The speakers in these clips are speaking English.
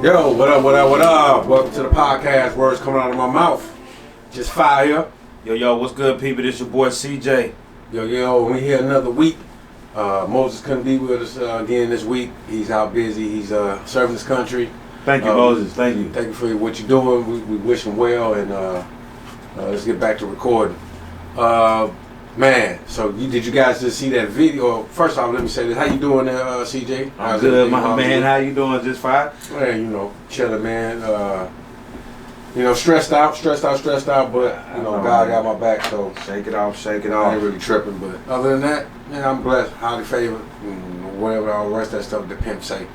Yo, what up, what up, what up? Welcome to the podcast. Words coming out of my mouth. Just fire. Yo, what's good, people? This your boy CJ. Yo, we here another week. Moses couldn't be with us again this week. He's out busy. He's serving his country. Thank you, Moses. Thank you. Thank you for what you're doing. We wish him well, and let's get back to recording. Man, so did you guys just see that video? First off, let me say this. How you doing there, CJ? I'm good, my man. How you doing? Just fine? Man, chilling, man. Stressed out, but, God got my back, so. Shake it off. I ain't really tripping, but other than that, man, I'm blessed, highly favored, and whatever all the rest of that stuff the pimp say.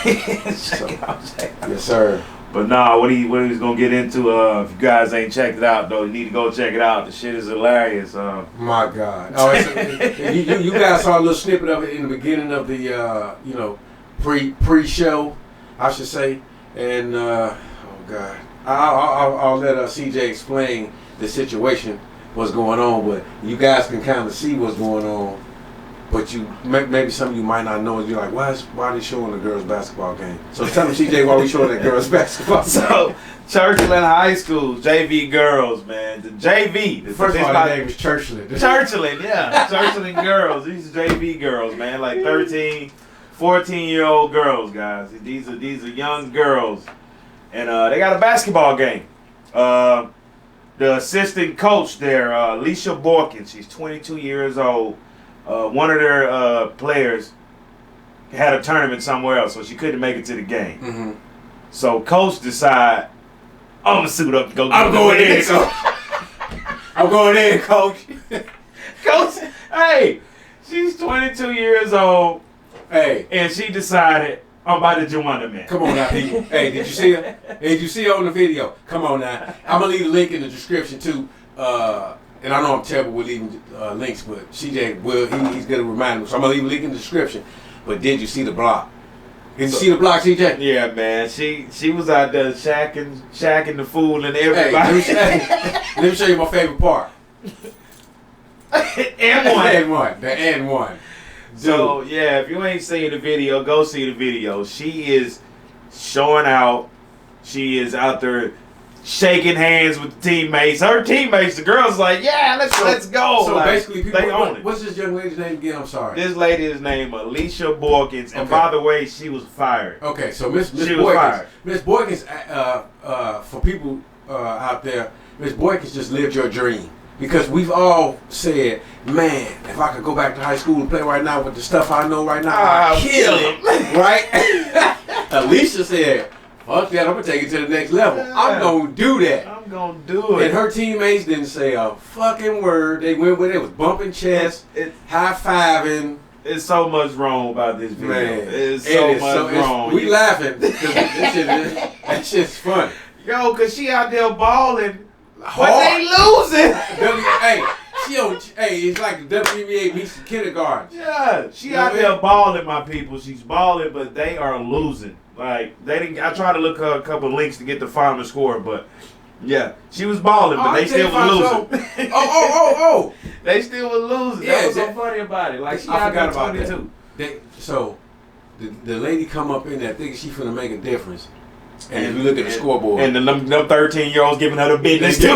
Shake it off. Yes, sir. But nah, what he's gonna get into, if you guys ain't checked it out, though, you need to go check it out. The shit is hilarious. My God. Oh, you guys saw a little snippet of it in the beginning of the, pre-show, I should say. And, oh, God. I'll let CJ explain the situation, what's going on, but you guys can kind of see what's going on. But maybe some of you might not know. You're like, why are they showing the girls' basketball game? So tell them, CJ, why we showing that girls' basketball game. So, Churchland High School, JV girls, man. The JV. First of all, the name is Churchland. Churchland, yeah. Churchland girls. These are JV girls, man. Like 13, 14-year-old girls, guys. These are young girls. And they got a basketball game. The assistant coach there, Alicia Borkins, she's 22 years old. One of their players had a tournament somewhere else, so she couldn't make it to the game. Mm-hmm. So coach decided, I'm going to suit up and go get I'm going in, coach. I'm going in, coach. Coach, hey, she's 22 years old. Hey. And she decided, I'm about to join the man. Come on now, people. Hey, did you see her? Did you see her on the video? Come on now. I'm going to leave a link in the description, too. And I know I'm terrible with leaving links, but CJ will. He's going to remind me. So I'm going to leave a link in the description. But did you see the block? Did you see the block, CJ? Yeah, man. She was out there shacking the fool and everybody. Hey, let me show you my favorite part. and one. The and one. So, yeah, if you ain't seen the video, go see the video. She is showing out. She is out there shaking hands with the teammates. Her teammates, the girls, like, yeah, let's go. So like, basically, people, they own it. What's this young lady's name again? I'm sorry. This lady is named Alicia Borkins, and by the way, she was fired. Okay, so Miss was Borkins. fired. Miss Borkins, for people out there, Miss Borkins just lived your dream. Because we've all said, man, if I could go back to high school and play right now with the stuff I know right now, I'd kill it. Right? Alicia said, fuck that, I'm going to take it to the next level. Yeah. I'm going to do that. I'm going to do it. And her teammates didn't say a fucking word. They went with it. It was bumping chests, high-fiving. It's so much wrong about this video. Man, it's so much wrong. We laughing because that shit's funny. Yo, because she out there balling. Hard. But they losing. It's like the WNBA meets the kindergarten. Yeah, she out there balling, my people. She's balling, but they are losing. Like they didn't. I tried to look her a couple of links to get the final score, but yeah, she was balling, but they still was losing. Oh! They still was losing. Yeah, that was so funny about it. Like she out there 22. So the lady come up in there thinking she finna make a difference. And if you look at the scoreboard. And them 13-year-olds giving her the business too.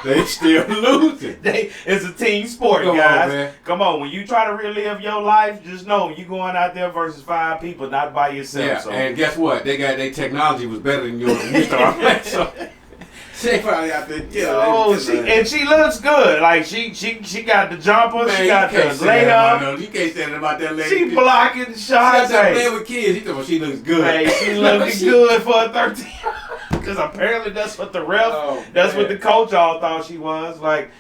They still losing. It's a team sport, guys. Come on, when you try to relive your life, just know you going out there versus 5 people, not by yourself. Yeah, so. and guess what? Their technology was better than yours when you started. So she probably out there. And she looks good. Like she got the jumper, man, she got the layup. You can't say that about that lady. She blocking shots. She got that playing with kids. You think she looks good. Hey, she looking good for a 13. Because apparently that's what the ref, what the coach all thought she was. Like,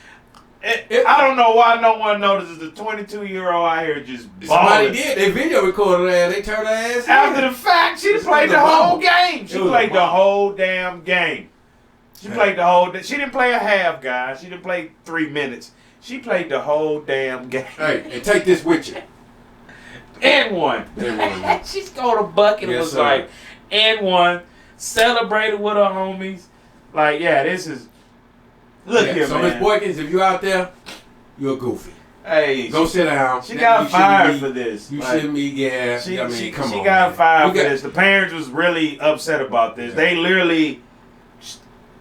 I don't know why no one notices the 22-year-old out here just balling. Somebody did. They video recorded her. They turned her ass after the fact. She played the whole game. She played the whole damn game. She played the whole. She didn't play a half, guys. She didn't play 3 minutes. She played the whole damn game. Hey, and take this with you. And one. She scored a bucket. It was like, and one. Celebrated with her homies. Like, yeah, this is. Look here, so man. Miss Boykins, if you out there, you're goofy. Hey, Go sit down. She got fired for this. You shouldn't be, yeah. She come on. She got fired for this. The parents was really upset about this. Yeah. They literally,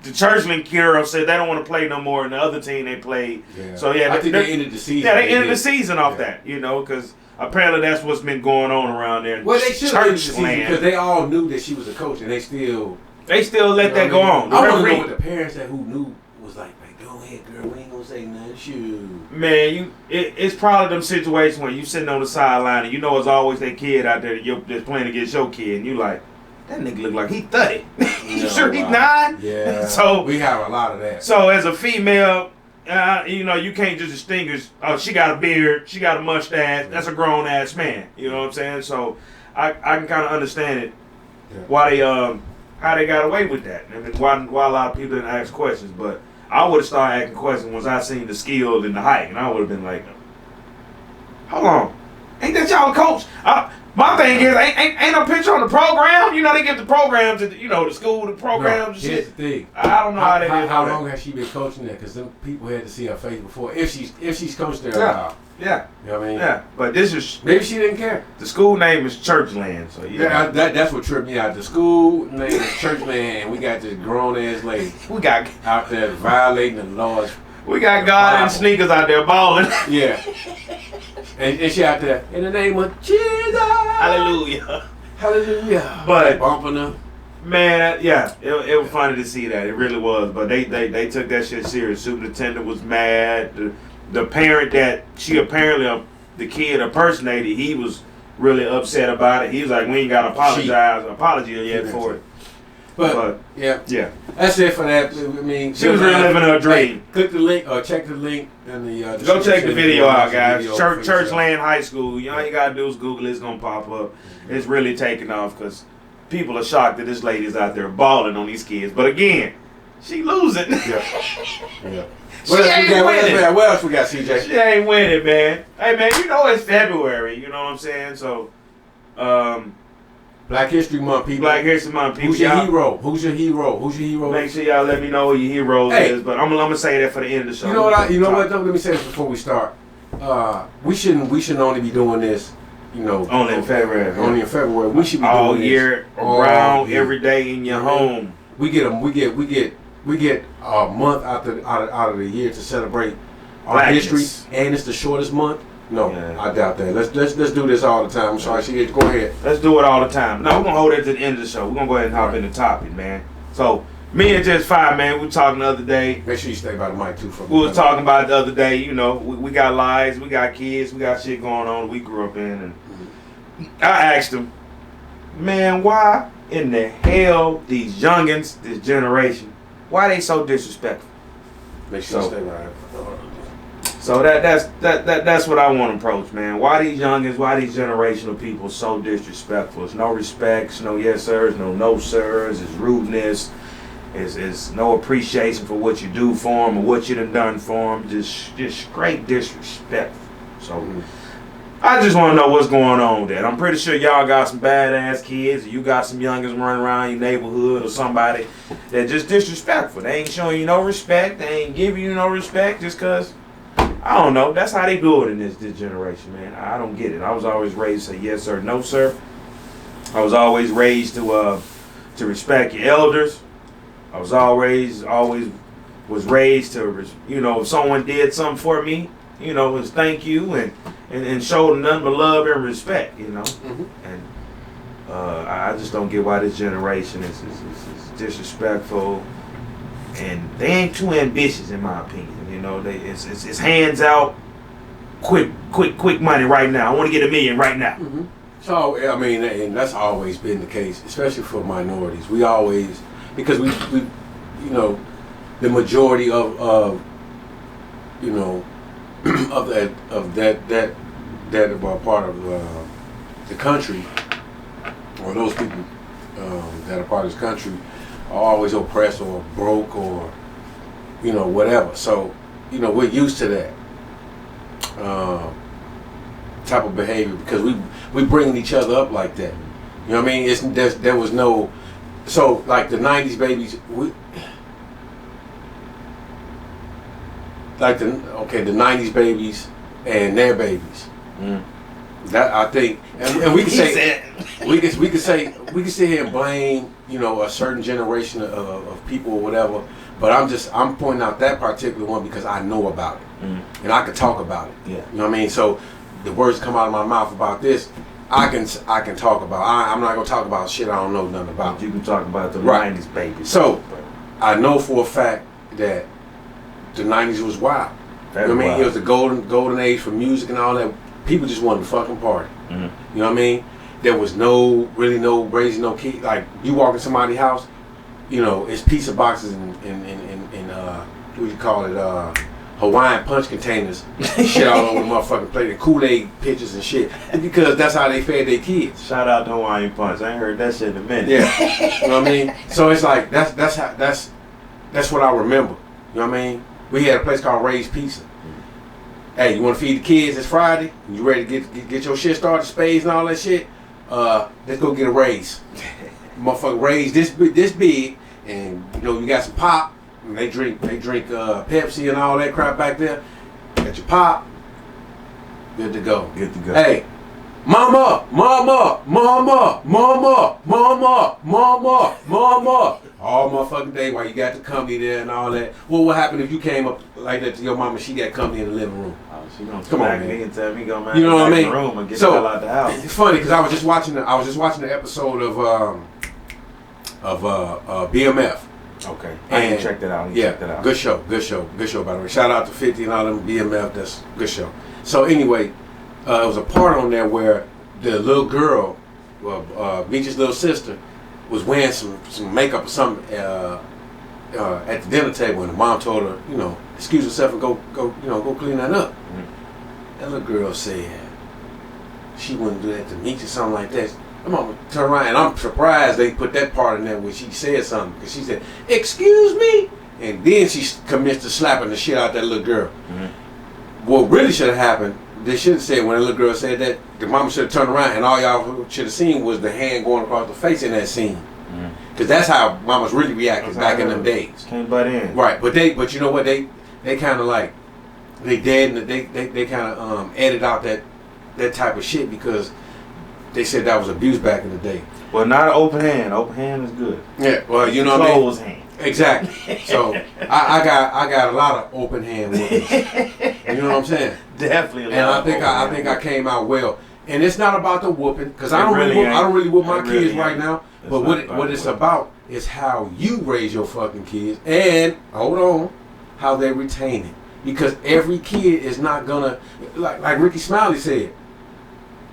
the Churchland girl said they don't want to play no more, and the other team they played. Yeah. So yeah, I think they ended the season. Yeah, they ended the season off that, because apparently that's what's been going on around there. Well, they should have ended the season because they all knew that she was a coach, and they still let that go on. I want to know what the parents who knew was like, go ahead, girl, we ain't gonna say nothing. Shoot. Man, it's probably them situations when you sitting on the sideline and it's always that kid out there that's playing against your kid, and you like, that nigga look like he 30. You sure he's 9? Yeah. So we have a lot of that. So as a female, you can't just distinguish. Oh, she got a beard, she got a mustache. That's a grown ass man. You know what I'm saying? So I can kind of understand it. Yeah. Why they how they got away with that. I mean, why a lot of people didn't ask questions, but I would have started asking questions once I seen the skill and the height, and I would have been like, hold on, ain't that y'all coach? My thing is, ain't no picture on the program. They give the programs at the school, the programs and shit. Here's the thing. I don't know how long has she been coaching there? Because them people had to see her face before. If she's coached there a while. Yeah. You know what I mean? Yeah. But this is... Maybe she didn't care. The school name is Churchland. So yeah, that's what tripped me out. The school name is Churchland, and we got this grown-ass lady. We got... out there violating the laws. We got God in sneakers out there balling. Yeah. And she out there, in the name of Jesus. Hallelujah. Hallelujah. But... bumping her. Man, yeah, it was funny to see that. It really was. But they took that shit serious. Superintendent was mad. The parent that she apparently, the kid impersonated, he was really upset about it. He was like, we ain't got to apology yet for it. But yeah. That's it for that. I mean, she was really living her dream. Hey, click the link or check the link in the go check the video out, guys. Churchland High School. All you got to do is Google it. It's going to pop up. It's really taking off because people are shocked that this lady's out there balling on these kids. But again, she losing. Yeah. What else we got, CJ? She ain't winning, man. Hey, man, it's February. You know what I'm saying? So, Black History Month, people. Black History Month, people. Who's your hero? Who's your hero? Who's your hero? Make sure y'all let me know who your heroes is. But I'm gonna say that for the end of the show. You know what? Let me say this before we start. We shouldn't only be doing this. Only in February. Only in February. We should be all doing year this around every day in your home. We get a month out of the year to celebrate our history, and it's the shortest month. No, yeah. I doubt that. Let's do this all the time. I'm sorry, go ahead. Let's do it all the time. No, we're gonna hold it to the end of the show. We're gonna go ahead and hop in the topic, man. So me and Just Five, man, we were talking the other day. Make sure you stay by the mic too. We was talking about the other day. We got lives, we got kids, we got shit going on. We grew up in, and I asked him, man, why in the hell these youngins, this generation, why they so disrespectful? Make sure you stay right. So that's what I want to approach, man. Why these youngins, why these generational people so disrespectful? It's no respect, no yes sirs, no sirs, it's rudeness, it's no appreciation for what you do for them or what you done for them. Just straight disrespectful. So I just want to know what's going on with that. I'm pretty sure y'all got some badass kids, or you got some youngins running around your neighborhood or somebody that just disrespectful. They ain't showing you no respect. They ain't giving you no respect just because. I don't know. That's how they do it in this generation, man. I don't get it. I was always raised to say yes sir, no sir. I was always raised to respect your elders. I was always was raised to, if someone did something for me, was thank you and show them nothing but love and respect, And I just don't get why this generation is disrespectful. And they ain't too ambitious, in my opinion. It's hands out, quick money right now. I want to get $1 million right now. Mm-hmm. So and that's always been the case, especially for minorities. We always, because we the majority of of that part of the country, or those people that are part of this country, are always oppressed or broke or whatever. So we're used to that type of behavior because we bringing each other up like that. You know what I mean? There was no, so like the 90s babies, the 90s babies and their babies. Mm. That I think, and we can say we can sit here and blame, you know, a certain generation of people or whatever. But I'm pointing out that particular one because I know about it, and I can talk about it. Yeah. You know what I mean? So the words come out of my mouth about this, I can talk about. I'm not gonna talk about shit I don't know nothing about. You can talk about the Right. 90s babies. So I know for a fact that the 90s was wild. You know what I mean? Wild. It was the golden age for music and all that. People just wanted to fucking party. Mm-hmm. You know what I mean? There was really no raising no kid. Like you walk in somebody's house, you know, it's pizza boxes and what do you call it? Hawaiian punch containers, shit all over the motherfucking plate, and Kool-Aid pitchers and shit. Because that's how they fed their kids. Shout out to Hawaiian Punch. I ain't heard that shit in a minute. Yeah. You know what I mean? So it's like that's what I remember. You know what I mean? We had a place called Ray's Pizza. Hey, you want to feed the kids? It's Friday. You ready to get your shit started, spades and all that shit? Let's go get a Ray's. Motherfucker, Ray's this big, and you know you got some pop. And they drink Pepsi and all that crap back there. Got your pop. Good to go. Good to go. Hey, mama. All motherfucking day while you got the company there and all that. Well, what happened if you came up like that to your mama? She got company in the living room. Oh, she gonna Come on, smack man. me and tell me go man. You know what I mean? In the room and get So, the hell out the house. It's funny because I was just watching the episode of BMF. Okay. I didn't check that out. Yeah, check that out. good show. By the way, shout out to 50 and all them BMF. That's a good show. So anyway, it was a part on there where the little girl, Beach's little sister, was wearing some makeup or something at the dinner table, and the mom told her, you know, excuse herself and go clean that up. Mm-hmm. That little girl said she wouldn't do that to me or something like that. My mama turned around, and I'm surprised they put that part in there when she said something, because she said, "Excuse me," and then she commenced to slapping the shit out that little girl. Mm-hmm. What really should have happened, they should have said when the little girl said that, the mama should have turned around, and all y'all should have seen was the hand going across the face in that scene. Because that's how mamas really reacted back in them days. Came butt in. Right, but you know what, they kind of like, they kind of edit out that type of shit because they said that was abuse back in the day. Well, not an open hand. Open hand is good. Yeah, well, you know what I mean? Closed hand. Exactly. So I got a lot of open hand whoopings. You know what I'm saying? Definitely. And I think I came out well. And it's not about the whooping, because I don't really whoop my kids right now. But what it's about is how you raise your fucking kids, and hold on, how they retain it. Because every kid is not gonna, like Ricky Smiley said,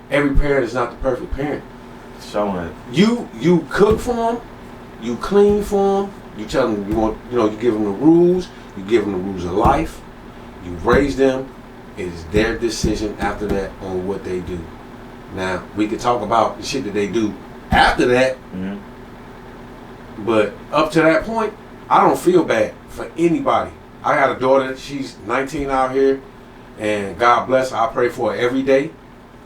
every parent is not the perfect parent. Showing it. You cook for them, you clean for them, you tell them you give them the rules, you give them the rules of life, you raise them. It is their decision after that on what they do. Now we can talk about the shit that they do after that, but up to that point, I don't feel bad for anybody. I got a daughter, she's 19 out here, and God bless her. I pray for her every day.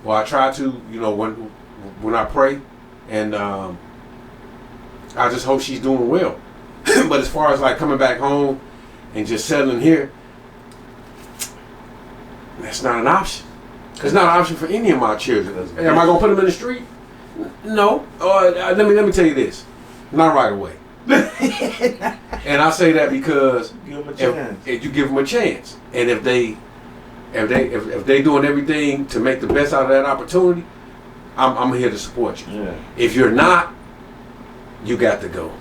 Well, I try to, when I pray, and I just hope she's doing well. But as far as like coming back home and just settling here, that's not an option. It's not an option for any of my children. Am I gonna put them in the street? No. Let me tell you this. Not right away. And I say that because if you give them a chance, and if they doing everything to make the best out of that opportunity, I'm here to support you. Yeah. If you're not, you got to go.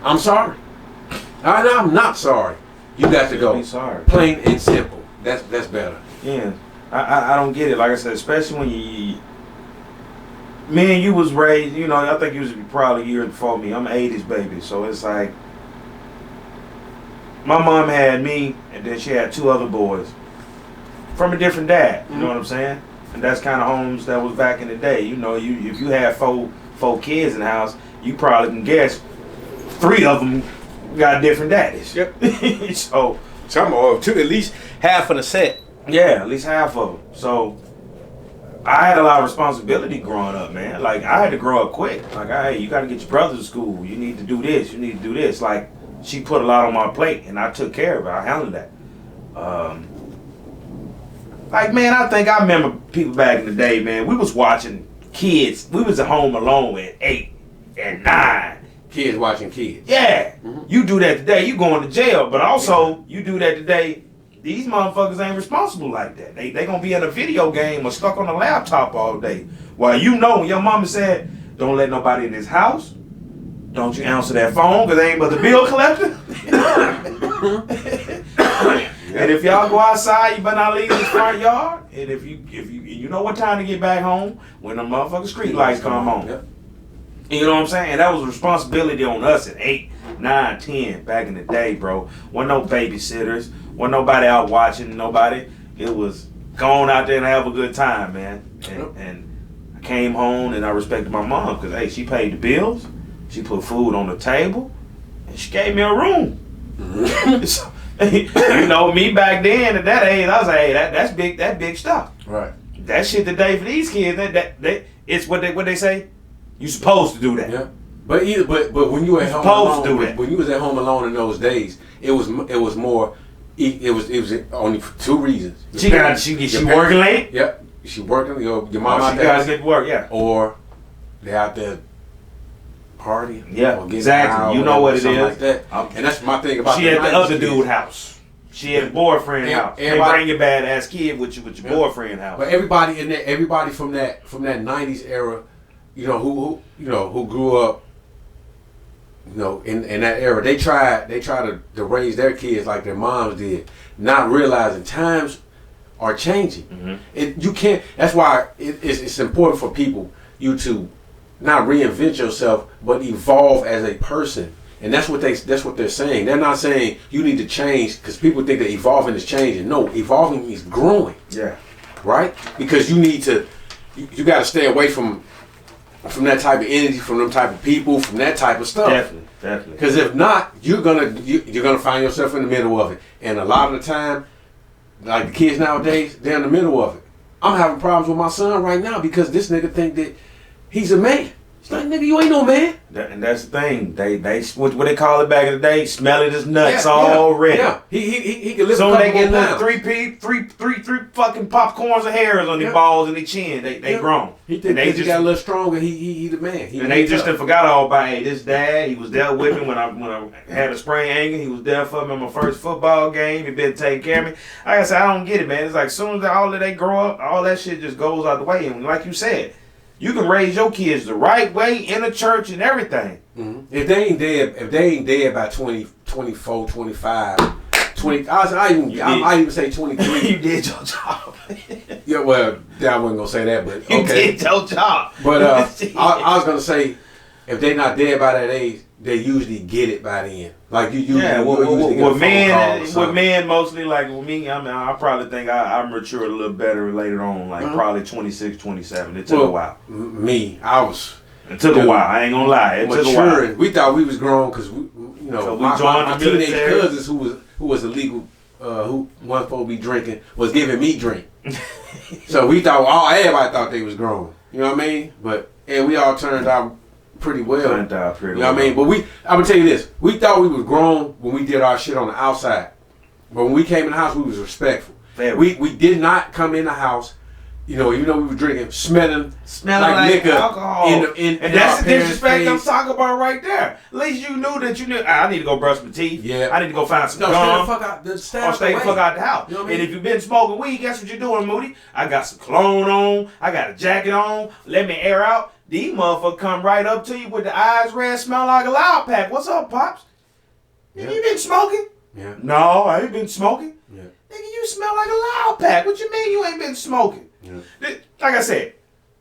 I'm sorry. I'm not sorry. You got to go. Be sorry. Plain and simple. That's better. Yeah. I don't get it. Like I said, especially when me and you was raised, I think you was probably a year before me. I'm an 80s baby, so it's like my mom had me, and then she had two other boys from a different dad. You know what I'm saying? And that's kind of homes that was back in the day. If you had four kids in the house, you probably can guess 3 of them got different daddies. Yep. So some or two, at least half of the set. Yeah, at least half of them. So I had a lot of responsibility growing up, man. Like, I had to grow up quick. Like, hey, you got to get your brothers to school. You need to do this. You need to do this. Like, she put a lot on my plate, and I took care of it. I handled that. Like, man, I remember people back in the day, man. We was watching kids. We was at home alone at 8 and 9. Kids watching kids. Yeah. You do that today, you going to jail. But also, you do that today, these motherfuckers ain't responsible like that. They gonna be in a video game or stuck on a laptop all day. While you know, your mama said, don't let nobody in this house. Don't you answer that phone because they ain't but the bill collector. And if y'all go outside, you better not leave this front yard. And if you know what time to get back home, when the motherfucking street lights come on. Yep. You know what I'm saying? That was a responsibility on us at 8, 9, 10 back in the day, bro. Wasn't no babysitters. Wasn't nobody out watching nobody. It was going out there and have a good time, man. And I came home and I respected my mom because, hey, she paid the bills. She put food on the table. And she gave me a room. So, you know, me back then at that age, I was like, hey, that's big stuff. Right. That shit today for these kids, it's what they say. You supposed to do that. Yeah. But when you were at home supposed alone, to do that. when you was at home alone in those days, it was more. It was only for 2 reasons. She working late. Yep. She working. Your mom out She there. gotta get to work. Yeah. Or they out there partying. Yeah. Or getting Exactly. high, You know what it something is. like that. And that's my thing about. She the at the 90s other kids. dude's house. She at a boyfriend house. They bring your bad ass kid with your boyfriend house. But everybody in there, everybody from that '90s era, who grew up, in that era, they try to raise their kids like their moms did, not realizing times are changing. Mm-hmm. You can't. That's why it's important for people to not reinvent yourself, but evolve as a person. And that's what they're saying. They're not saying you need to change because people think that evolving is changing. No, evolving means growing. Yeah. Right? Because you need to, you got to stay away from that type of energy, from them type of people, from that type of stuff. Definitely. Because if not, you're gonna find yourself in the middle of it. And a lot of the time, like the kids nowadays, they're in the middle of it. I'm having problems with my son right now because this nigga think that he's a man. It's like, nigga, you ain't no man. And that's the thing. They what they call it back in the day, smell it as nuts already. Yeah, he can live so a when they couple get more pounds. three fucking popcorns of hairs on their balls and their chin, they grown. He think he got a little stronger. He the man. They just forgot all about, hey, this dad. He was there with me when I had a sprained ankle. He was there for me in my first football game. He been taking care of me. Like I said, I don't get it, man. It's like as soon as all of they grow up, all that shit just goes out the way. And like you said, you can raise your kids the right way in a church and everything. Mm-hmm. If they ain't dead by 20, 24, 25, 20, I even say 23. You did your job. Yeah, well, I wasn't gonna say that, but okay. You did your job. But I was gonna say, if they not dead by that age, they usually get it by then. Like with men mostly, like with me, I probably think I matured a little better later on, like probably 26, 27. It took a while. It took a while. I ain't gonna lie. It took a while. We thought we was grown because my teenage cousins who was illegal, who wasn't supposed to be drinking, was giving me drink. So we thought everybody thought they was grown. You know what I mean? But we all turned out pretty well. You know what I mean? But I'm gonna tell you this. We thought we was grown when we did our shit on the outside. But when we came in the house, we was respectful. We did not come in the house, even though we were drinking, smelling like liquor, alcohol. And that's the disrespect I'm talking about right there. At least you knew that I need to go brush my teeth. Yeah. I need to go find some gum. Stay the fuck out the house. You know what I mean? And if you've been smoking weed, guess what you're doing, Moody? I got some cologne on. I got a jacket on. Let me air out. These motherfuckers come right up to you with the eyes red, smell like a loud pack. What's up, Pops? Nigga, you been smoking? Yeah. No, I ain't been smoking. Yeah. Nigga, you smell like a loud pack. What you mean you ain't been smoking? Yeah. Like I said,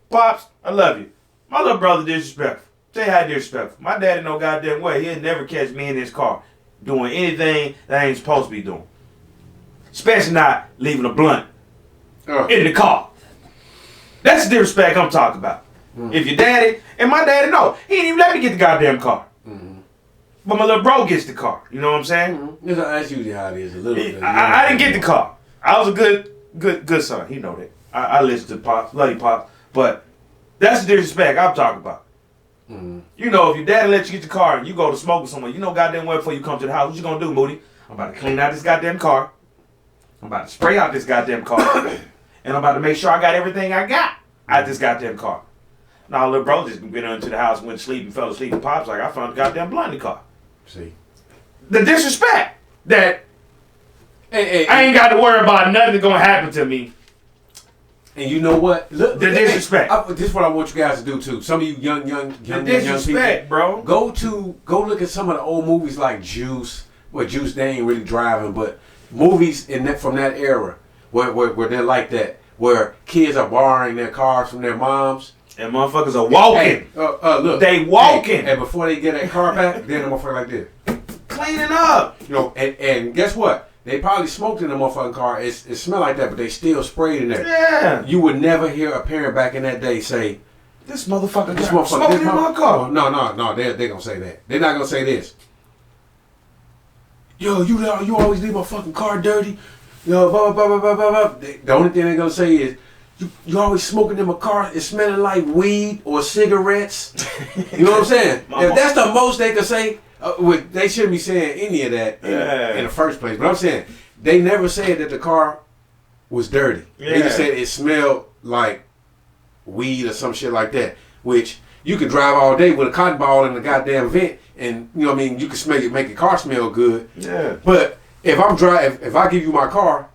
Pops, I love you. My little brother disrespectful. Tell you how disrespectful. My daddy no goddamn way. He'll never catch me in his car doing anything that I ain't supposed to be doing. Especially not leaving a blunt in the car. That's the disrespect I'm talking about. If your daddy, and my daddy, no, he didn't even let me get the goddamn car. Mm-hmm. But my little bro gets the car. You know what I'm saying? Mm-hmm. That's usually how it is a little bit. I didn't get the car. I was a good son. He know that. I listen to Pops, love you, Pops. But that's the disrespect I'm talking about. Mm-hmm. You know, if your daddy lets you get the car and you go to smoking somewhere, you know goddamn well before you come to the house, what you gonna do, Moody? I'm about to clean out this goddamn car. I'm about to spray out this goddamn car. and I'm about to make sure I got everything I got out this goddamn car. Now, little bro just went into the house, went to sleep, and fell asleep, and Pop's like, I found the goddamn blinded car. See? The disrespect that Hey, I ain't got to worry about nothing going to happen to me. And you know what? Look, The disrespect. This is what I want you guys to do too. Some of you young Disrespect, people, bro. Go look at some of the old movies like Juice. Well, Juice, they ain't really driving, but movies from that era where they're like that, where kids are borrowing their cars from their moms. And motherfuckers are walking. Look, they walking. And before they get that car back, then the motherfucker like this, cleaning up. you know. And guess what? They probably smoked in the motherfucking car. It smelled like that, but they still sprayed in there. Yeah. You would never hear a parent back in that day say, This motherfucker smoking in my car. No, they're gonna say that. They're not gonna say this. Yo, you always leave my fucking car dirty. Yo, blah, blah, blah, blah, blah, blah. The only thing they're gonna say is, you always smoking in my car. It's smelling like weed or cigarettes. You know what I'm saying? If that's the most they could say, they shouldn't be saying any of that in the first place. But I'm saying, they never said that the car was dirty. Yeah. They just said it smelled like weed or some shit like that. Which you could drive all day with a cotton ball in the goddamn vent, and you know what I mean, you can smell it, make your car smell good. Yeah. But if I give you my car,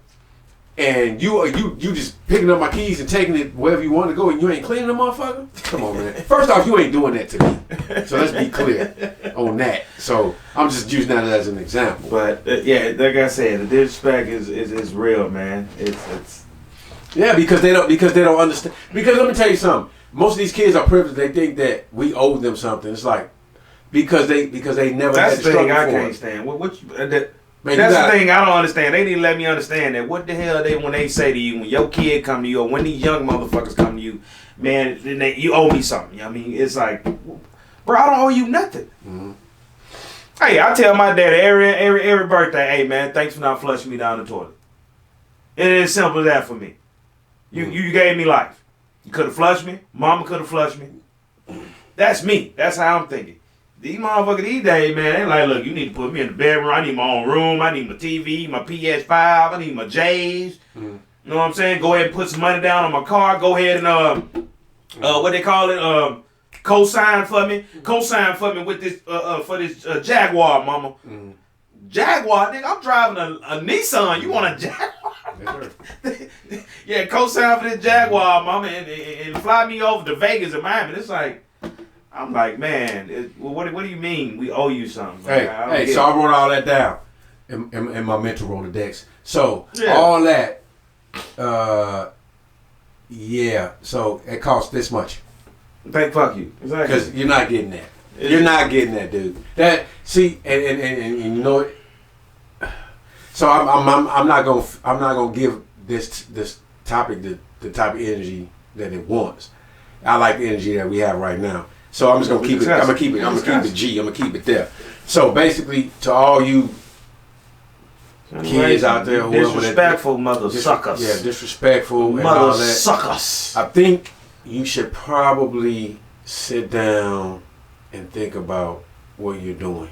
and you just picking up my keys and taking it wherever you want to go, and you ain't cleaning the motherfucker, come on, man. First off, you ain't doing that to me. So let's be clear on that. So I'm just using that as an example. But yeah, like I said, the disrespect is real, man. It's yeah, because they don't understand. Because let me tell you something. Most of these kids are privileged. They think that we owe them something. It's like because they never had to that's the thing I for can't it. stand. Man, that's the thing I don't understand. They need to let me understand that. What the hell when they say to you, when your kid come to you, or when these young motherfuckers come to you, man, you owe me something. You know what I mean? It's like, bro, I don't owe you nothing. Mm-hmm. Hey, I tell my dad every birthday, hey man, thanks for not flushing me down the toilet. It is as simple as that for me. You gave me life. You could have flushed me. Mama could have flushed me. That's me. That's how I'm thinking. These motherfuckers these days, man, they like, look, you need to put me in the bedroom. I need my own room. I need my TV, my PS5. I need my J's. You know what I'm saying? Go ahead and put some money down on my car. Go ahead and, what they call it, co-sign for me. Co-sign for me with this, for this Jaguar, mama. Jaguar, nigga, I'm driving a Nissan. You want a Jaguar? Yeah, co-sign for this Jaguar, mama, and fly me over to Vegas and Miami. It's like, I'm like, man, what do you mean we owe you something? Like, So I wrote all that down in my mental Rolodex. So all that, so it costs this much. Fuck you. Exactly. Because you're not getting that. You're not getting that, dude. That and you know it. So I'm not gonna give this topic the type of energy that it wants. I like the energy that we have right now. So I'm just gonna keep it. I'm gonna keep it G. I'm gonna keep it there. So basically, to all you kids out there, whoever disrespectful mother suckers. Yeah, disrespectful mother and all that. Suckers. I think you should probably sit down and think about what you're doing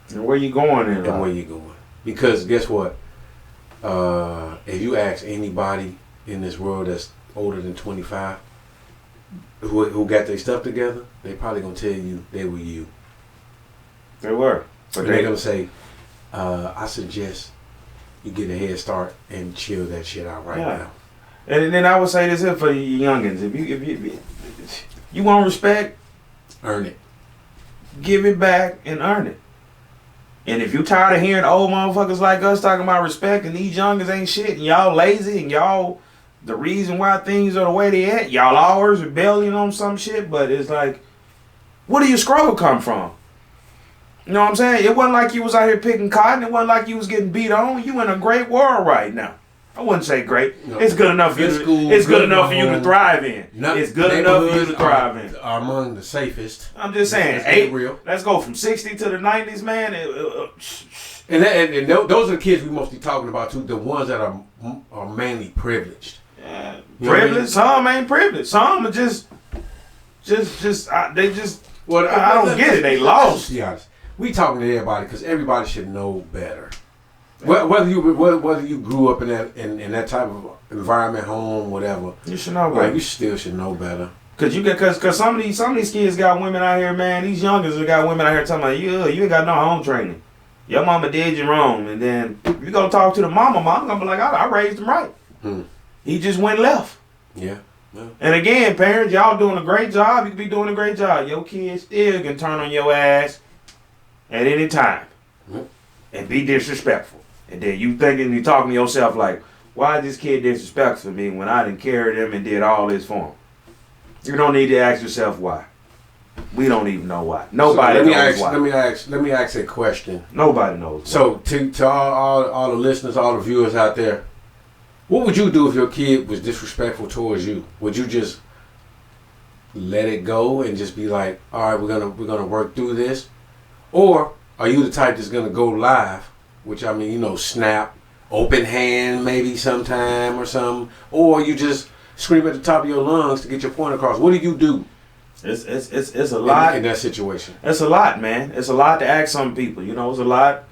and where you going and where you're going. Because guess what? If you ask anybody in this world that's older than 25 who got their stuff together, they probably gonna tell you they were you. They were. But they're gonna say, I suggest you get a head start and chill that shit out now. And then I would say this here for you youngins: if you want respect, earn it. Give it back and earn it. And if you tired of hearing old motherfuckers like us talking about respect and these youngins ain't shit and y'all lazy and y'all the reason why things are the way they at, y'all always rebellion on some shit, but it's like, where do your struggle come from? You know what I'm saying? It wasn't like you was out here picking cotton. It wasn't like you was getting beat on. You in a great world right now. I wouldn't say great. No. It's good enough for you. It's good enough for you to thrive in. It's good enough for you to thrive in. Are among the safest. I'm just saying. Let's go from 60 to the 90s, man. And those are the kids we mostly talking about too. The ones that are mainly privileged. Yeah, privileged. Some ain't privileged. Some are just. They just. Well, I don't get it. They lost. Be honest. We talking to everybody because everybody should know better. Whether you grew up in that type of environment, home, whatever, you should know better. Like, you still should know better. Cause some of these kids got women out here, man. These youngers got women out here talking about you ain't got no home training. Your mama did you wrong, and then you go talk to the mama gonna be like, I raised him right. He just went left. Yeah. And again, parents, y'all doing a great job. You can be doing a great job. Your kids still can turn on your ass at any time and be disrespectful. And then you talking to yourself like, why is this kid disrespectful to me when I didn't carry them and did all this for him? You don't need to ask yourself why. We don't even know why. Nobody knows why. Let me ask a question. Nobody knows why. So to all the listeners, all the viewers out there, what would you do if your kid was disrespectful towards you? Would you just let it go and just be like, all right, we're gonna work through this? Or are you the type that's gonna go live, which I mean, snap, open hand maybe sometime or something, or you just scream at the top of your lungs to get your point across? What do you do? It's a lot in that situation. It's a lot, man. It's a lot to ask some people. It's a lot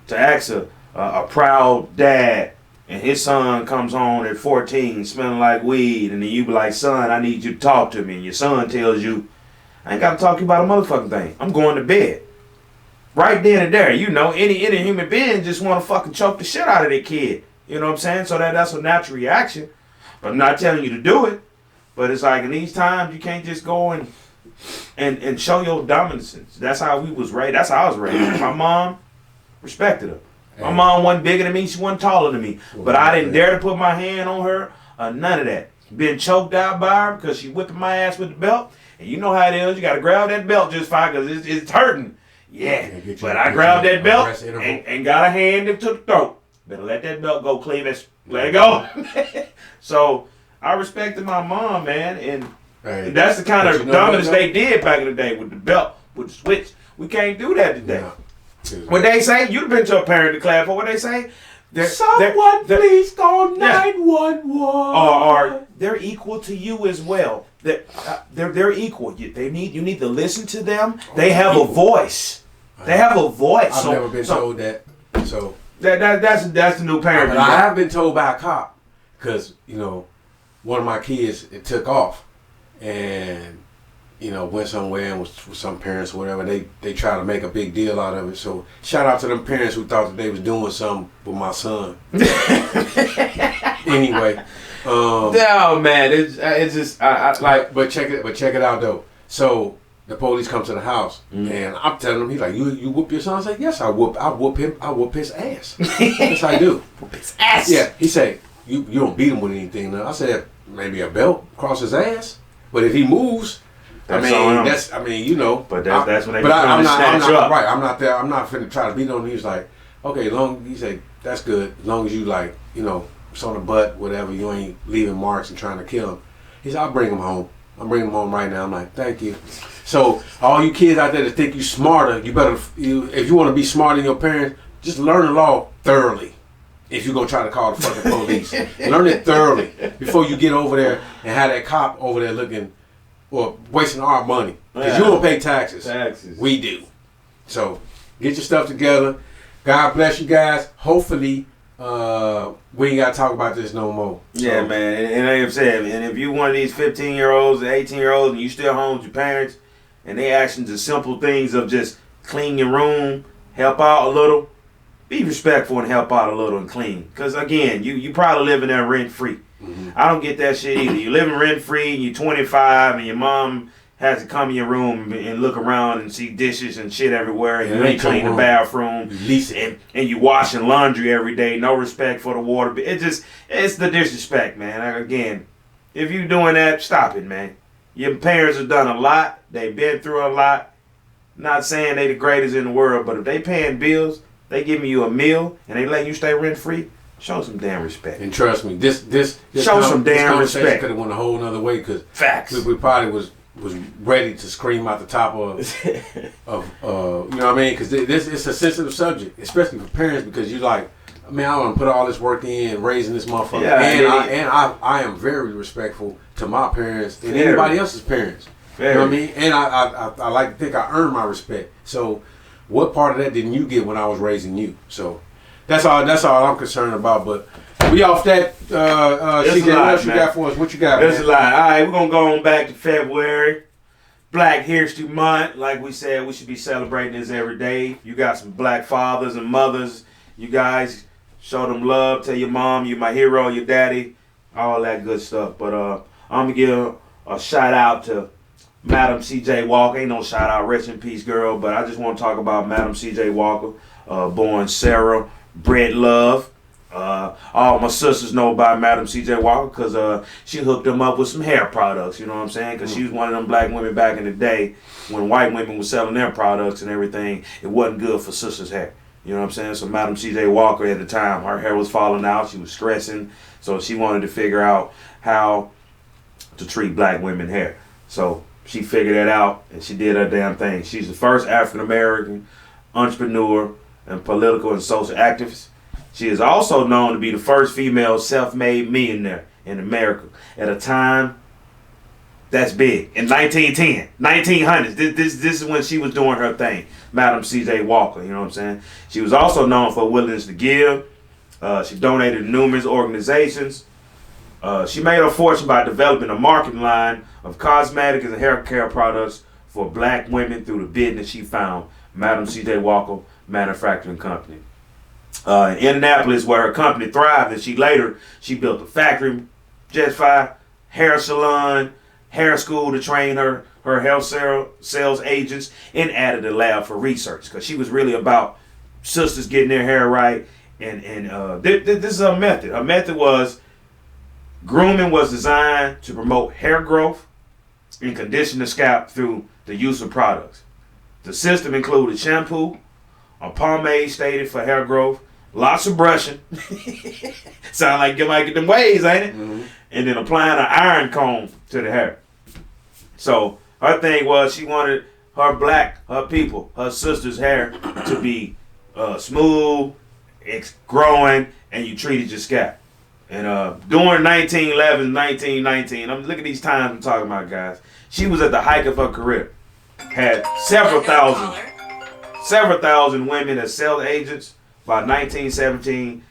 to ask a proud dad, and his son comes home at 14 smelling like weed, and then you be like, son, I need you to talk to me. And your son tells you, I ain't got to talk to you about a motherfucking thing. I'm going to bed. Right then and there, any human being just want to fucking choke the shit out of their kid. You know what I'm saying? So that's a natural reaction. But I'm not telling you to do it. But it's like in these times, you can't just go and show your dominance. That's how we was raised. That's how I was raised. My mom respected her. My mom wasn't bigger than me. She wasn't taller than me. But I didn't dare to put my hand on her. None of that. Being choked out by her because she whipping my ass with the belt. And you know how it is. You got to grab that belt just fine because it's hurting. Yeah. But I grabbed that belt and got a hand into the throat. Better let that belt go, Clevis. Let it go. So I respected my mom, man, and that's the kind of dominance they did back in the day with the belt, with the switch. We can't do that today. No. What they say, you've been to a parent declare for what they say. Someone please call 911. Or they're equal to you as well. They're equal. You need to listen to them. They have a voice. They have a voice. I've never been told that. So that's the new parent. But I have been told by a cop because one of my kids, it took off and went somewhere and was with some parents or whatever. They try to make a big deal out of it. So shout out to them parents who thought that they was doing something with my son. Anyway, no man, it's just I like. But check it out though. So the police come to the house and I'm telling him, he's like, you whoop your son? I say, yes, I whoop him. I whoop his ass. Yes, I do. Whoop his ass. Yeah. He said, you don't beat him with anything. Now I said, maybe a belt across his ass, but if he moves, But that's when they I'm not right. I'm not there. I'm not finna try to beat on him. He was like, okay, he said, that's good. As long as you it's on the butt, whatever, you ain't leaving marks and trying to kill him. He said, I'll bring him home. I'm bringing him home right now. I'm like, thank you. So all you kids out there that think you smarter, you better, if you want to be smarter than your parents, just learn the law thoroughly. If you're going to try to call the fucking police. Learn it thoroughly before you get over there and have that cop over there looking, or wasting our money. Because you don't pay taxes. We do. So get your stuff together. God bless you guys. Hopefully, we ain't got to talk about this no more. Yeah, so, man. And like I said, and if you one of these 15-year-olds and 18-year-olds and you still home with your parents and they asking the simple things of just clean your room, help out a little, be respectful and help out a little and clean. Because, again, you probably living there rent-free. Mm-hmm. I don't get that shit either. You living rent-free and you're 25 and your mom has to come in your room and look around and see dishes and shit everywhere and you ain't clean the bathroom and you washing laundry every day. No respect for the water. It's the disrespect, man. Again, if you doing that, stop it, man. Your parents have done a lot. They've been through a lot. Not saying they the greatest in the world, but if they paying bills, they giving you a meal and they letting you stay rent free, show some damn respect. And trust me, this show some damn respect. Could have went a whole nother way because facts. We probably was ready to scream out the top of you know what I mean? Because this it's a sensitive subject, especially for parents, because you like, I want to put all this work in raising this motherfucker, I am very respectful to my parents and anybody else's parents. You know what I mean? And I like to think I earned my respect. So what part of that didn't you get when I was raising you? So That's all I'm concerned about. But we off that. CJ, what else you got for us? What you got? There's a lot. All right, we're gonna go on back to February. Black History Month. Like we said, we should be celebrating this every day. You got some black fathers and mothers. You guys show them love. Tell your mom you're my hero, your daddy, all that good stuff. But I'm gonna give a shout out to Madam C.J. Walker. Ain't no shout out, rest in peace, girl. But I just want to talk about Madam C.J. Walker, born Sarah Bread Love. All my sisters know about Madam C.J. Walker because she hooked them up with some hair products, you know what I'm saying? Because she was one of them black women back in the day when white women were selling their products and everything. It wasn't good for sisters' hair, you know what I'm saying? So Madam C.J. Walker at the time, her hair was falling out, she was stressing, so she wanted to figure out how to treat black women hair. So she figured that out and she did her damn thing. She's the first African-American entrepreneur and political and social activist. She is also known to be the first female self-made millionaire in America at a time that's big. In 1910, 1900s, this is when she was doing her thing. Madam C.J. Walker, you know what I'm saying? She was also known for willingness to give. She donated to numerous organizations. She made her fortune by developing a marketing line of cosmetics and hair care products for black women through the business she found, Madam C.J. Walker Manufacturing Company. In Indianapolis, where her company thrived, and she built a factory, Jet Fi, hair salon, hair school to train her health sales agents, and added a lab for research because she was really about sisters getting their hair right. And this is her method. Her method was grooming was designed to promote hair growth and condition the scalp through the use of products. The system included shampoo, a pomade stated for hair growth, lots of brushing. Sound like you might get them waves, ain't it? Mm-hmm. And then applying an iron comb to the hair. So her thing was she wanted her people, her sister's hair to be smooth, it's growing, and you treated your scalp. And during 1911, 1919, I'm looking at these times I'm talking about, guys. She was at the height of her career. Had several thousand women as sales agents. By 1917,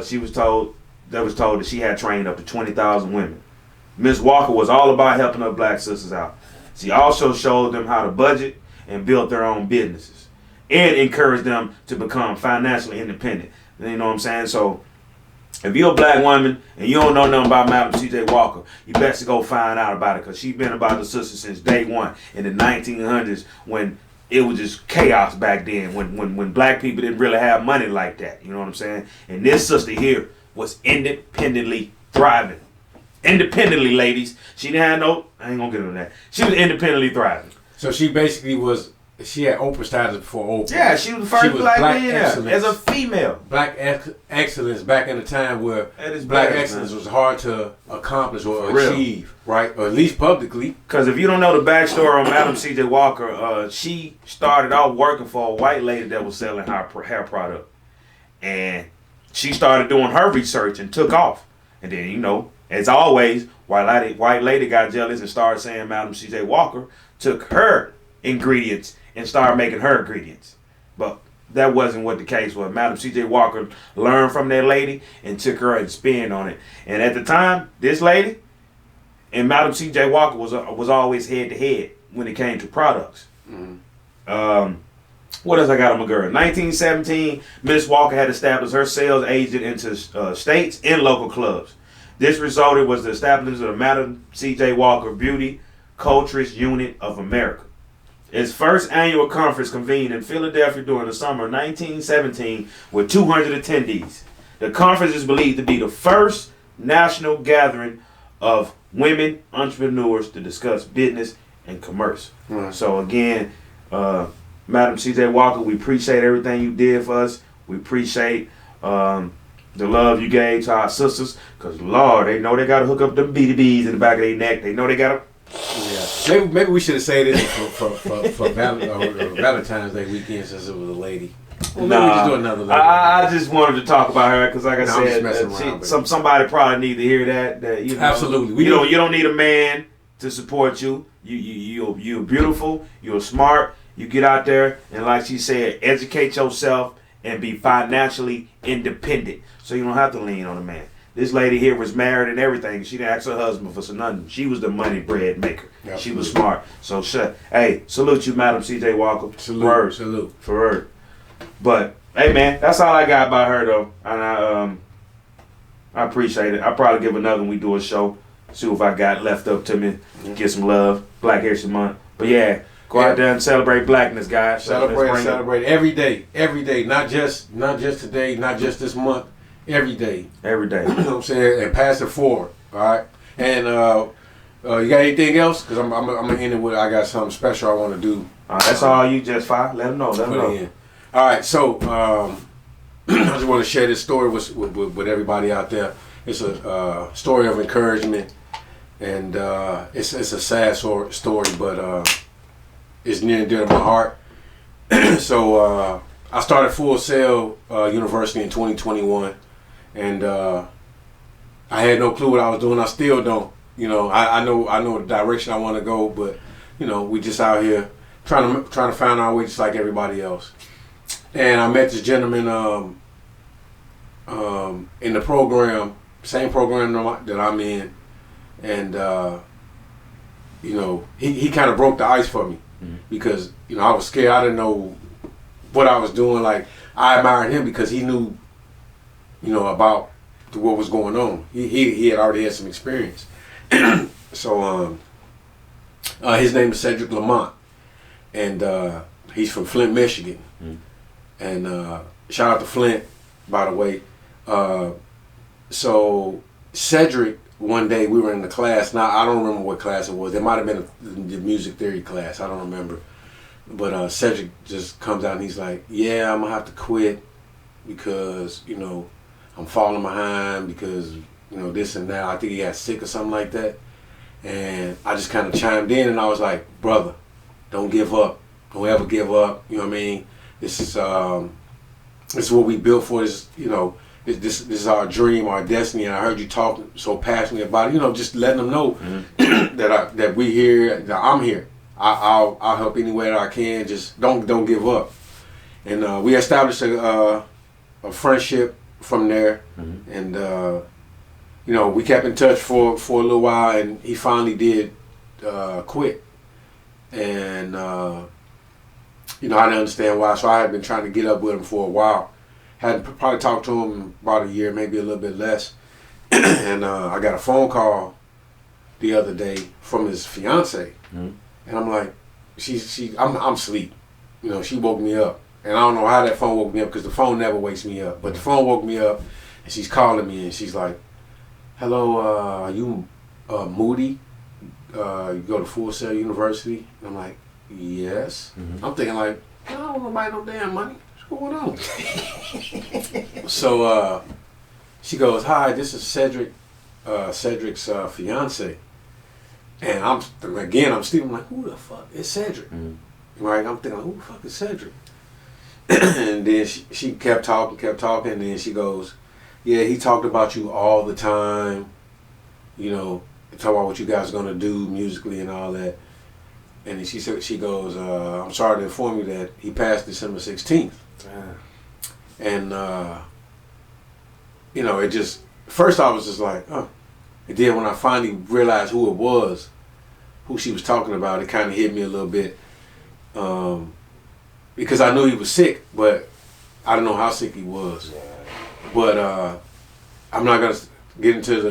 she was told that she had trained up to 20,000 women. Miss Walker was all about helping her black sisters out. She also showed them how to budget and build their own businesses and encouraged them to become financially independent. You know what I'm saying? So if you're a black woman and you don't know nothing about Madam C.J. Walker, you best to go find out about it because she's been about the sister since day one in the 1900s when it was just chaos back then when black people didn't really have money like that. You know what I'm saying? And this sister here was independently thriving. Independently, ladies. She didn't have no, I ain't gonna get into that. She was independently thriving. So she basically she had Oprah status before Oprah. Yeah, she was the first black millionaire as a female. Black excellence back in the time where black excellence was hard to accomplish or achieve, right? Or at least publicly. Because if you don't know the backstory on Madam C.J. Walker, she started out working for a white lady that was selling her hair product. And she started doing her research and took off. And then, you know, as always, white lady got jealous and started saying Madam C.J. Walker took her ingredients and started making her ingredients. But that wasn't what the case was. Madam C.J. Walker learned from that lady and took her and spin on it. And at the time, this lady and Madam C.J. Walker was always head to head when it came to products. Mm-hmm. What else I got on my girl? 1917, Miss Walker had established her sales agent into states and local clubs. This resulted was the establishment of the Madam C.J. Walker Beauty Culturist Unit of America. Its first annual conference convened in Philadelphia during the summer of 1917 with 200 attendees. The conference is believed to be the first national gathering of women entrepreneurs to discuss business and commerce. Mm-hmm. So again, Madam C.J. Walker, we appreciate everything you did for us. We appreciate the love you gave to our sisters. Because, Lord, they know they got to hook up them BDBs in the back of their neck. They know they got to... Yeah. Maybe we should have said this for Valentine's Day weekend since it was a lady. Well, maybe we just do another lady. I just wanted to talk about her because, like I said, somebody probably need to hear that. You know, absolutely. You don't need a man to support you. You're beautiful. You're smart. You get out there and, like she said, educate yourself and be financially independent. So you don't have to lean on a man. This lady here was married and everything. She didn't ask her husband for some nothing. She was the money bread maker. Absolutely. She was smart. So hey, salute you, Madam C.J. Walker. Salute. For her. But hey, man, that's all I got about her though, and I appreciate it. I'll probably give another when we do a show. See if I got left up to me. Get some love. Black History Month. But yeah, go out there and celebrate blackness, guys. Celebrate every day. Not just today, not just this month. Every day. Every day. You know what I'm saying? And pass it forward. All right. And you got anything else? Because I'm gonna end it with I got something special I want to do. That's all you just fire. Let them know. All right. So I just want to share this story with everybody out there. It's a story of encouragement, and it's a sad story, but it's near and dear to my heart. So I started Full Sail University in 2021. And I had no clue what I was doing. I still don't. You know, I know the direction I want to go, but you know, we just out here trying to find our way, just like everybody else. And I met this gentleman in the program, same program that I'm in, and you know, he kind of broke the ice for me because you know I was scared. I didn't know what I was doing. Like I admired him because he knew. You know, about what was going on. He had already had some experience. So his name is Cedric Lamont, and he's from Flint, Michigan. And shout out to Flint, by the way. So Cedric, one day we were in the class. Now I don't remember what class it was. It might have been the music theory class. I don't remember. But Cedric just comes out and he's like, "Yeah, I'm gonna have to quit because you know." I'm falling behind because, you know, this and that. I think he got sick or something like that. And I just kind of chimed in and I was like, brother, don't give up. Don't ever give up. You know what I mean? This is what we built for. This, you know, this is our dream, our destiny. And I heard you talk so passionately about it. You know, just letting them know that we here, that I'm here. I'll help any way that I can. Just don't give up. And we established a friendship from there, and you know, we kept in touch for a little while, and he finally did quit, and you know, I didn't understand why, so I had been trying to get up with him for a while. Hadn't probably talked to him about a year, maybe a little bit less, and I got a phone call the other day from his fiance, and I'm like, I'm asleep, you know, she woke me up. And I don't know how that phone woke me up because the phone never wakes me up. But the phone woke me up, and she's calling me, and she's like, "Hello, are you Moody? You go to Full Sail University?" And I'm like, "Yes." I'm thinking like, I don't know about no damn money. What's going on? So she goes, "Hi, this is Cedric, Cedric's fiance." And I'm still like, "Who the fuck is Cedric?" Right? I'm thinking, "Who the fuck is Cedric?" And then she kept talking, and then she goes, "Yeah, he talked about you all the time, you know, talk about what you guys are gonna do musically and all that." And then she goes, "I'm sorry to inform you that he passed December 16th." And you know, it just first I was just like, oh. And then when I finally realized who it was, who she was talking about, it kind of hit me a little bit. Because I knew he was sick, but I don't know how sick he was. But I'm not gonna get into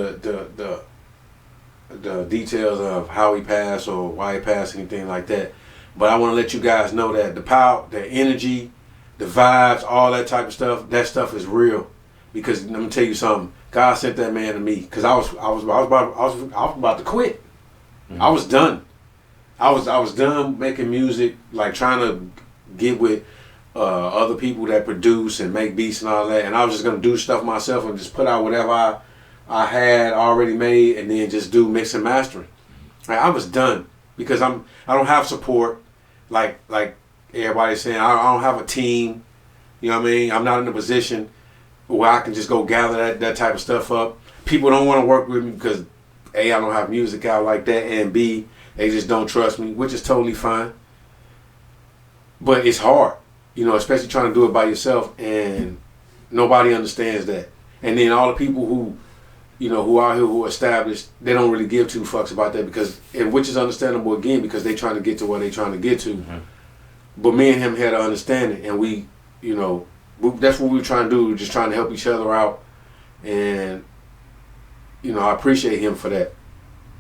the details of how he passed or why he passed, anything like that. But I want to let you guys know that the power, the energy, the vibes, all that type of stuff, that stuff is real. Because let me tell you something, God sent that man to me. Because I was about to quit. I was done. I was done making music, like trying to get with other people that produce and make beats and all that, and I was just gonna do stuff myself and just put out whatever I had already made, and then just do mix and mastering. Like, I was done because I don't have support like everybody's saying. I don't have a team. You know what I mean? I'm not in a position where I can just go gather that type of stuff up. People don't want to work with me because A, I don't have music out like that, and B, they just don't trust me, which is totally fine. But it's hard. especially trying to do it by yourself, and nobody understands that. And then all the people who out here who are established, they don't really give two fucks about that which is understandable again, because they trying to get to where they trying to get to. Mm-hmm. But me and him had an understanding, and that's what we were trying to do. We were just trying to help each other out, and I appreciate him for that,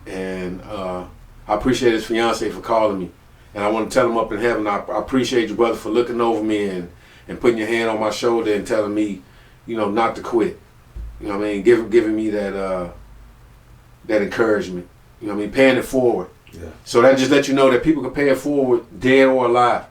and I appreciate his fiance for calling me, and I want to tell him up in heaven, I appreciate you, brother, for looking over me and putting your hand on my shoulder and telling me, not to quit. You know what I mean? Giving me that encouragement. You know what I mean? Paying it forward. Yeah. So that just let you know that people can pay it forward, dead or alive.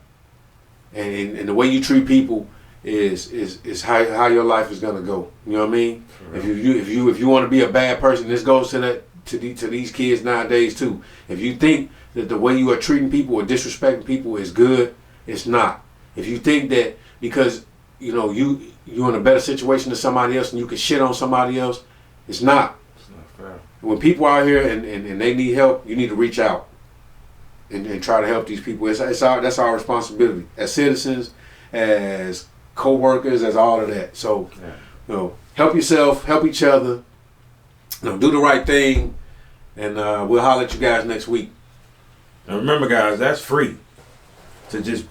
And the way you treat people is how your life is gonna go. You know what I mean? If you want to be a bad person, this goes to these kids nowadays too. If you think that the way you are treating people or disrespecting people is good, it's not. If you think that because you're in a better situation than somebody else and you can shit on somebody else, it's not. It's not fair. When people are out here and they need help, you need to reach out and try to help these people. That's our responsibility as citizens, as co-workers, as all of that. So, help yourself, help each other, do the right thing, and we'll holler at you guys next week. And remember, guys, that's free to just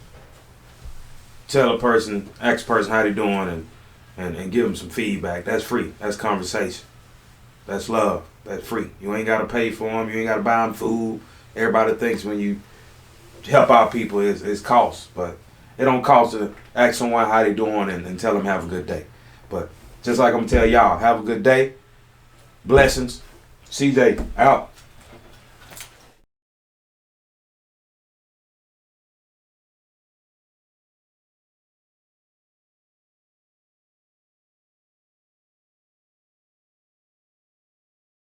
tell ask a person how they doing and give them some feedback. That's free. That's conversation. That's love. That's free. You ain't got to pay for them. You ain't got to buy them food. Everybody thinks when you help out people it's cost, but it don't cost to ask someone how they doing and tell them have a good day. But just like I'm going to tell y'all, have a good day. Blessings. CJ out.